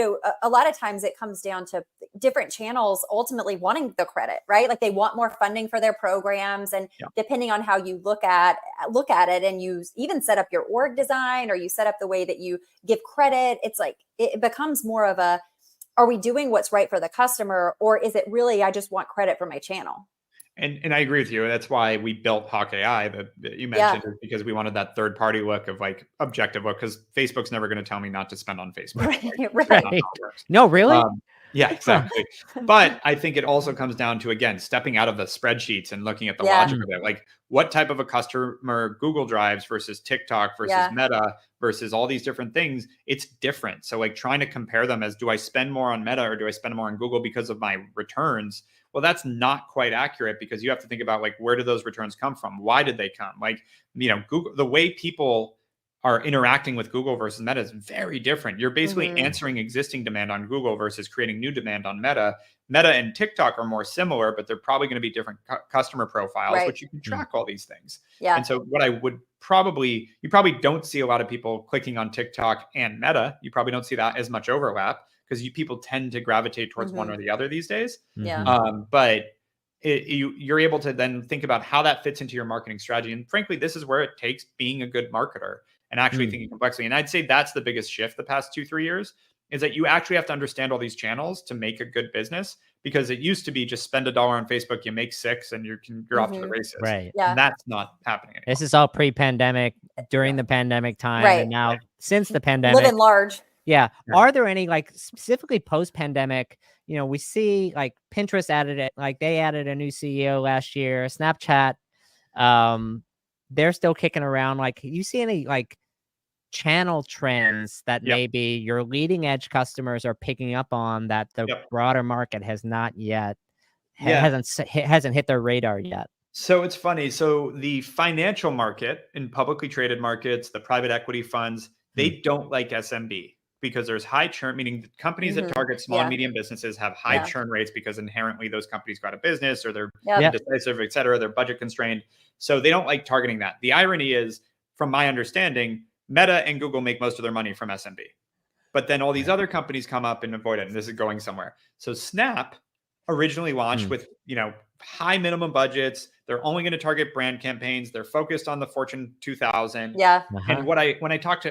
a lot of times it comes down to different channels ultimately wanting the credit, right? Like they want more funding for their programs, and depending on how you look at it, and you even set up your org design, or you set up the way that you give credit, it's like it becomes more of a, are we doing what's right for the customer, or is it really I just want credit for my channel? And I agree with you. That's why we built Hawk AI that you mentioned, is because we wanted that third party look of like objective look, because Facebook's never going to tell me not to spend on Facebook. Right. No, really? Yeah, exactly. But I think it also comes down to, again, stepping out of the spreadsheets and looking at the logic of it. Like what type of a customer Google drives versus TikTok versus Meta versus all these different things, it's different. So like trying to compare them as, do I spend more on Meta or do I spend more on Google because of my returns? Well, that's not quite accurate, because you have to think about like, where do those returns come from? Why did they come? Like, Google, the way people are interacting with Google versus Meta is very different. You're basically answering existing demand on Google versus creating new demand on Meta. Meta and TikTok are more similar, but they're probably going to be different customer profiles, which you can track all these things. And so what I would you probably don't see a lot of people clicking on TikTok and Meta. You probably don't see that as much overlap, because people tend to gravitate towards one or the other these days. But you're able to then think about how that fits into your marketing strategy. And frankly, this is where it takes being a good marketer and actually thinking complexly. And I'd say that's the biggest shift the past 2-3 years, is that you actually have to understand all these channels to make a good business, because it used to be just spend $1 on Facebook, you make 6, and you're off to the races. Right. And that's not happening anymore. This is all pre-pandemic, during the pandemic time, and now since the pandemic. Living large. Yeah. Are there any, like, specifically post-pandemic, we see like Pinterest they added a new CEO last year, Snapchat, they're still kicking around. Like, you see any like channel trends that maybe your leading edge customers are picking up on that the broader market has not yet, hasn't hit their radar yet? So it's funny. So the financial market, in publicly traded markets, the private equity funds, they don't like SMB, because there's high churn, meaning the companies that target small and medium businesses have high churn rates, because inherently those companies go out of business, or they're indecisive, et cetera, they're budget constrained. So they don't like targeting that. The irony is, from my understanding, Meta and Google make most of their money from SMB. But then all these other companies come up and avoid it, and this is going somewhere. So Snap originally launched with, high minimum budgets. They're only going to target brand campaigns. They're focused on the Fortune 2000. And when I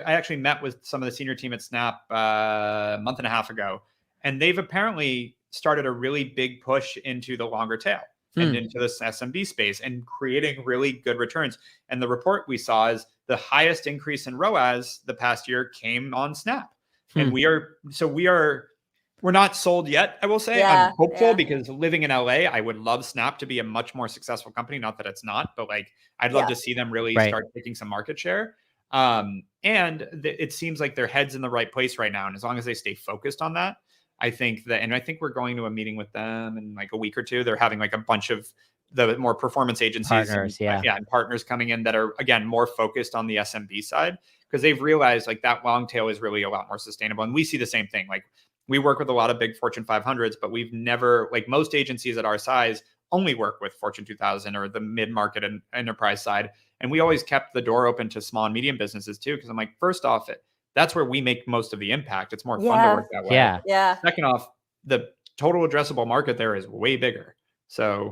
actually met with some of the senior team at Snap a month and a half ago, and they've apparently started a really big push into the longer tail and into this SMB space, and creating really good returns. And the report we saw is the highest increase in ROAS the past year came on Snap. And we're not sold yet, I will say. I'm hopeful, because living in LA, I would love Snap to be a much more successful company. Not that it's not, but like, I'd love to see them really start taking some market share. It seems like their head's in the right place right now. And as long as they stay focused on that, I think we're going to a meeting with them in like a week or two. They're having like a bunch of the more performance agencies and partners coming in that are, again, more focused on the SMB side, because they've realized like that long tail is really a lot more sustainable. And we see the same thing. Like, we work with a lot of big Fortune 500s, but we've never, like most agencies at our size, only work with Fortune 2000 or the mid-market and enterprise side. And we always kept the door open to small and medium businesses too, because I'm like, first off, that's where we make most of the impact. It's more fun to work that way. Yeah. Second off, the total addressable market there is way bigger. So